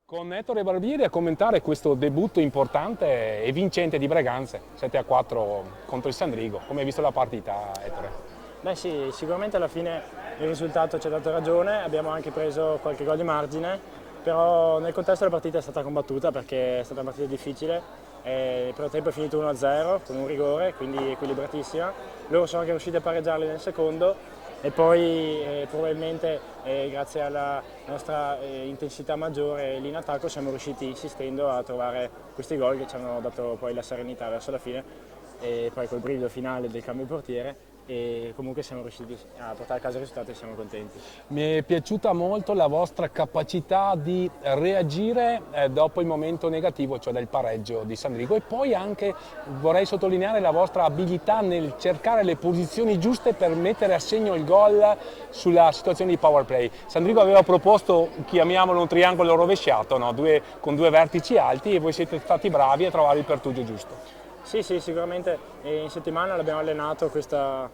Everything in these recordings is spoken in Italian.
Con Ettore Barbieri a commentare questo debutto importante e vincente di Breganze, 7-4 contro il Sandrigo. Come hai visto la partita, Ettore? Beh sì, sicuramente alla fine il risultato ci ha dato ragione, abbiamo anche preso qualche gol di margine, però nel contesto la partita è stata combattuta perché è stata una partita difficile. Il primo tempo è finito 1-0 con un rigore, quindi equilibratissima. Loro sono anche riusciti a pareggiarli nel secondo e poi probabilmente grazie alla nostra intensità maggiore lì in attacco siamo riusciti insistendo a trovare questi gol che ci hanno dato poi la serenità verso la fine e poi col brivido finale del cambio portiere e comunque siamo riusciti a portare a casa il risultato e siamo contenti. Mi è piaciuta molto la vostra capacità di reagire dopo il momento negativo, cioè del pareggio di Sandrigo, e poi anche vorrei sottolineare la vostra abilità nel cercare le posizioni giuste per mettere a segno il gol sulla situazione di power play. Sandrigo aveva proposto, chiamiamolo un triangolo rovesciato, no? Con due vertici alti, e voi siete stati bravi a trovare il pertugio giusto. Sì, sicuramente in settimana l'abbiamo allenato questa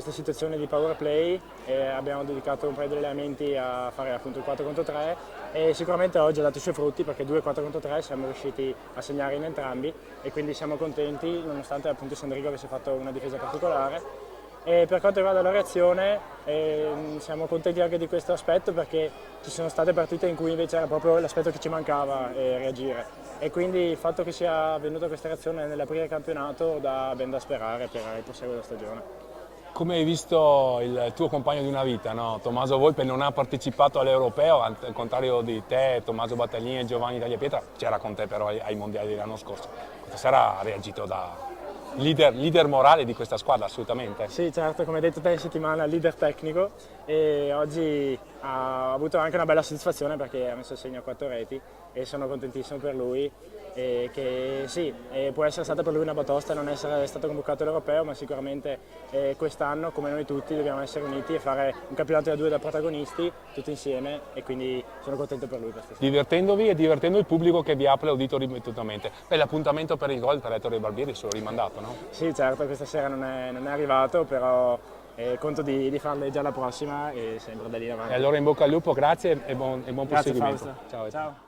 situazione di power play e abbiamo dedicato un paio di allenamenti a fare appunto il 4 contro 3 e sicuramente oggi ha dato i suoi frutti perché 2 4 contro 3 siamo riusciti a segnare in entrambi e quindi siamo contenti nonostante appunto Sandrigo avesse fatto una difesa particolare. E per quanto riguarda la reazione siamo contenti anche di questo aspetto perché ci sono state partite in cui invece era proprio l'aspetto che ci mancava, reagire, e quindi il fatto che sia avvenuta questa reazione nell'aprire il campionato dà ben da sperare per il proseguo della stagione. Come hai visto il tuo compagno di una vita, no? Tommaso Volpe non ha partecipato all'Europeo, al contrario di te, Tommaso Battaglini e Giovanni Tagliapietra, c'era con te però ai mondiali dell'anno scorso. Questa sera ha reagito da leader morale di questa squadra, assolutamente. Sì, certo, come hai detto te in settimana, leader tecnico, e oggi ha avuto anche una bella soddisfazione perché ha messo a segno 4 reti e sono contentissimo per lui, e che sì, può essere stata per lui una batosta non essere stato convocato all'Europeo, ma sicuramente quest'anno, come noi tutti, dobbiamo essere uniti e fare un campionato da 2 da protagonisti, tutti insieme, e quindi sono contento per lui per stasera. Divertendovi e divertendo il pubblico che vi ha applaudito ripetutamente. Beh, l'appuntamento per il gol per Ettore Barbieri è solo rimandato, no? Sì, certo, questa sera non è arrivato, però conto di farle già la prossima e sempre da lì in avanti. E allora in bocca al lupo, grazie e buon Grazie proseguimento. Fausto. Ciao. Ciao.